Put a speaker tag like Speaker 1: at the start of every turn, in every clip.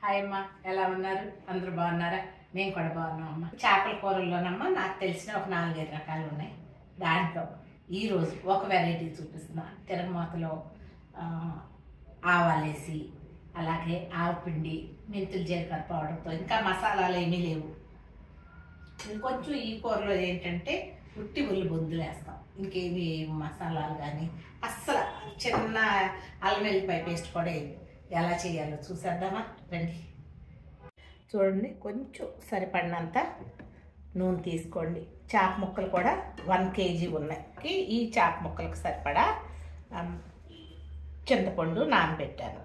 Speaker 1: Hi అమ్మ, ఎలా ఉన్నారు? అందరూ బాగున్నారా? నేను కూడా బాగున్నాం అమ్మ. చేపల కూరల్లోనమ్మా నాకు తెలిసిన ఒక 4-5 రకాలు ఉన్నాయి. దాంట్లో ఈరోజు ఒక వెరైటీ చూపిస్తున్నా. తిరగమాతలో ఆవాలేసి, అలాగే ఆవపిండి, మెంతులు, జీలకర్ర పౌడర్తో, ఇంకా మసాలాలు ఏమీ లేవు. ఇంకొంచెం ఈ కూరలో ఏంటంటే ఉట్టి ఉల్లి బొందులు వేస్తాం. ఇంకేమి మసాలాలు కానీ అస్సలు చిన్న అల్లం వెల్లిపాయ పేస్ట్ కూడా వేయదు. ఎలా చేయాలో చూసేద్దామా రండి. చూడండి, కొంచెం సరిపడినంత నూనె తీసుకోండి. చేప ముక్కలు కూడా 1 kg ఉన్నాయి. ఈ చేప ముక్కలకు సరిపడా చింతపండు నానబెట్టాను.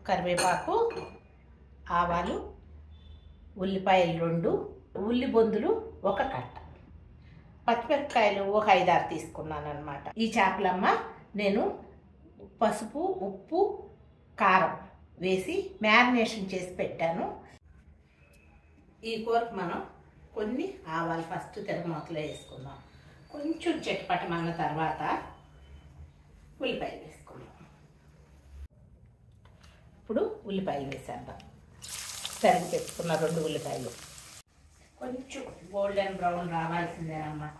Speaker 1: కరివేపాకు, ఆవాలు, ఉల్లిపాయలు 2, ఉల్లి బొందులు 1 కట్ట, పచ్చిమిరపకాయలు ఒక 5-6 తీసుకున్నాను అనమాట. ఈ చేపలమ్మ నేను పసుపు, ఉప్పు, కారం వేసి మ్యారినేషన్ చేసి పెట్టాను. ఈ కూరకు మనం కొన్ని ఆవాలు ఫస్ట్ తిరగమాతలో వేసుకుందాం. కొంచెం చెట్టుపట్టమన్న తర్వాత ఉల్లిపాయలు వేసుకుందాం. ఇప్పుడు ఉల్లిపాయలు వేసేద్దాం. తరిగి పెట్టుకున్న 2 ఉల్లిపాయలు కొంచెం గోల్డెన్ బ్రౌన్ రావాల్సిందేనమ్మా.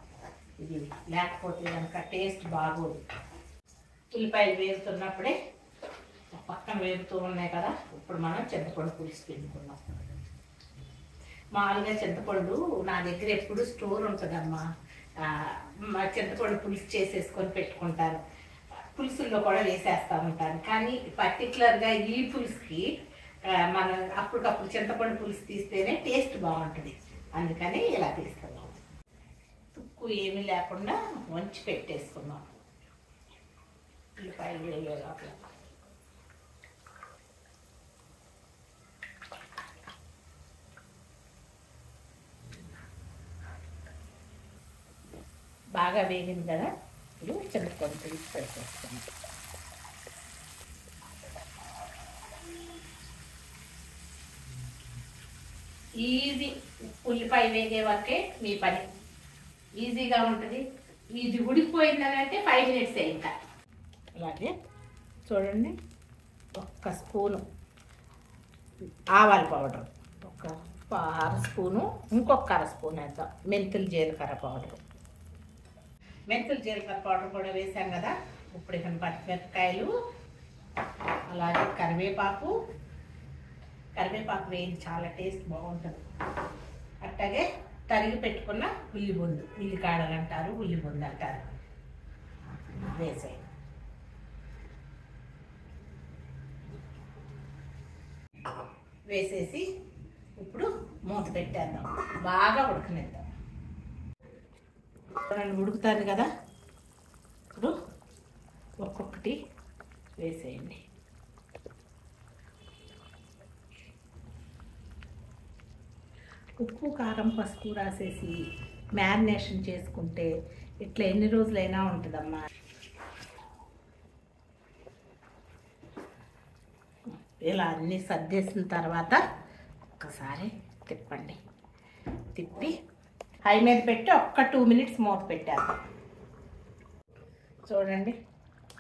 Speaker 1: ఇది లేకపోతే కనుక టేస్ట్ బాగోదు. ఉల్లిపాయలు వేగుతున్నప్పుడే పక్కన వేగుతూ ఉన్నాయి కదా, ఇప్పుడు మనం చింతపండు పులుసు పిండుకుందాం. మామూలుగా చింతపండు నా దగ్గర ఎప్పుడు స్టోర్ ఉంటుందమ్మా. చింతపండు పులుసు చేసేసుకొని పెట్టుకుంటాను. పులుసుల్లో కూడా వేసేస్తూ ఉంటాను. కానీ పర్టికులర్గా ఈ పులుసుకి మనం అప్పటికప్పుడు చింతపండు పులుసు తీస్తేనే టేస్ట్ బాగుంటుంది. అందుకని ఇలా తీస్తున్నాం. తుక్కు ఏమీ లేకుండా వంచి పెట్టేసుకున్నాం. ఉల్లిపాయలు వేయే లోపల బాగా వేగింది కదా, ఇప్పుడు చింతపండు పులుసు పెట్టేస్తాను. ఈజీ. ఉల్లిపాయ వేగే వరకే మీ పని ఈజీగా ఉంటుంది. ఇది ఉడికిపోయిందని అంటే 5 minutes ఇంకా. అలాగే చూడండి, 1 స్పూను ఆవాల పౌడర్, 1/2 స్పూను, ఇంకొక 1/2 స్పూన్ వేద్దాం మెంతులు, జీలకర్ర పౌడరు. మెంతులు, జీలకర్ర పౌడర్ కూడా వేసాం కదా. ఇప్పుడు ఇక్కడ పచ్చిమిరపకాయలు, అలాగే కరివేపాకు వేయండి, చాలా టేస్ట్ బాగుంటుంది. అట్లాగే తరిగి పెట్టుకున్న ఉల్లి బొందు, ఉల్లికాడలు అంటారు, ఉల్లి బొందు అంటారు, వేసాయి. వేసేసి ఇప్పుడు మూత పెట్టేద్దాం, బాగా ఉడకనిద్దాం. ఉడుకుతాను కదా, ఇప్పుడు ఒక్కొక్కటి వేసేయండి. ఉప్పు, కారం, పసుపు రాసేసి మ్యారినేషన్ చేసుకుంటే ఇట్లా ఎన్ని రోజులైనా ఉంటుందమ్మా. ఇలా అన్నీ సర్దేసిన తర్వాత ఒక్కసారి తిప్పండి. తిప్పి హై మీద పెట్టి 2 minutes మూత పెట్టాను. చూడండి,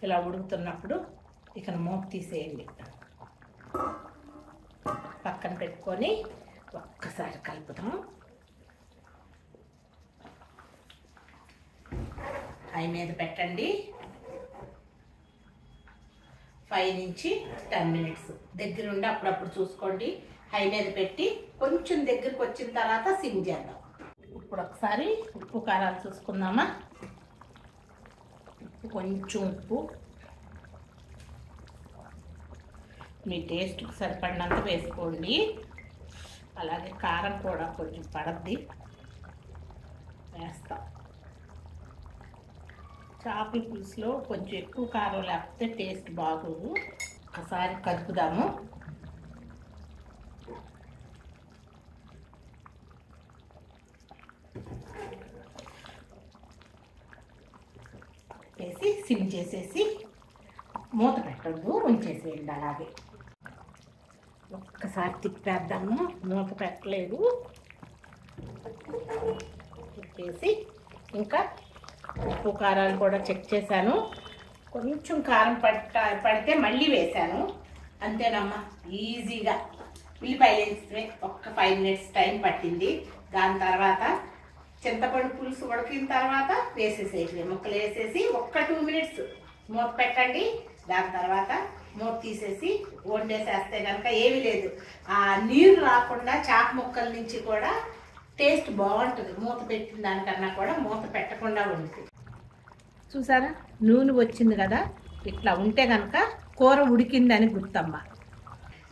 Speaker 1: ఇలా ఉడుకుతున్నప్పుడు ఇక మూత తీసేయండి. పక్కన పెట్టుకొని ఒక్కసారి కలుపుదాం. హై మీద పెట్టండి. 5 నుంచి 10 minutes దగ్గరుండి అప్పుడప్పుడు చూసుకోండి. హై మీద పెట్టి కొంచెం దగ్గరికి వచ్చిన తర్వాత సిమ్ చేద్దాం. ఇప్పుడు ఒకసారి ఉప్పు, కారాలు చూసుకుందామా. కొంచెం ఉప్పు మీ టేస్ట్కి సరిపడినంత వేసుకోండి. అలాగే కారం కూడా కొంచెం పడద్ది, వేస్తాం. చేపల పులుసులో కొంచెం ఎక్కువ కారం లేకపోతే టేస్ట్ బాగోదు. ఒకసారి కలుపుదాము. వేసి సిమ్ చేసేసి మూత పెట్టద్దు, ఉంచేసేయండి. అలాగే ఒక్కసారి తిప్పేద్దాము. మూత పెట్టలేదు, తిప్పేసి ఇంకా ఉప్పు, కారాలు కూడా చెక్ చేశాను. కొంచెం కారం పడితే మళ్ళీ వేశాను. అంతేనమ్మా, ఈజీగా ఉల్లిపాయలు వేస్తే ఒక్క 5 minutes టైం పట్టింది. దాని తర్వాత చింతపండు పులుసు ఉడికిన తర్వాత వేసేసేసి ముక్కలు వేసేసి ఒక్క 2 minutes మూత పెట్టండి. దాని తర్వాత మూత తీసేసి వండేసేస్తే కనుక ఏమీ లేదు, ఆ నీరు రాకుండా చాప ముక్కల నుంచి కూడా టేస్ట్ బాగుంటుంది. మూత పెట్టిన దానికన్నా కూడా మూత పెట్టకుండా వండుతుంది. చూసారా నూనె వచ్చింది కదా, ఇట్లా ఉంటే కనుక కూర ఉడికిందని గుర్తమ్మ.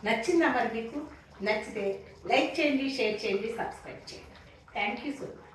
Speaker 1: నచ్చిందా మరి మీకు? నచ్చితే లైక్ చేయండి, షేర్ చేయండి, సబ్స్క్రైబ్ చేయండి. Thank you so much.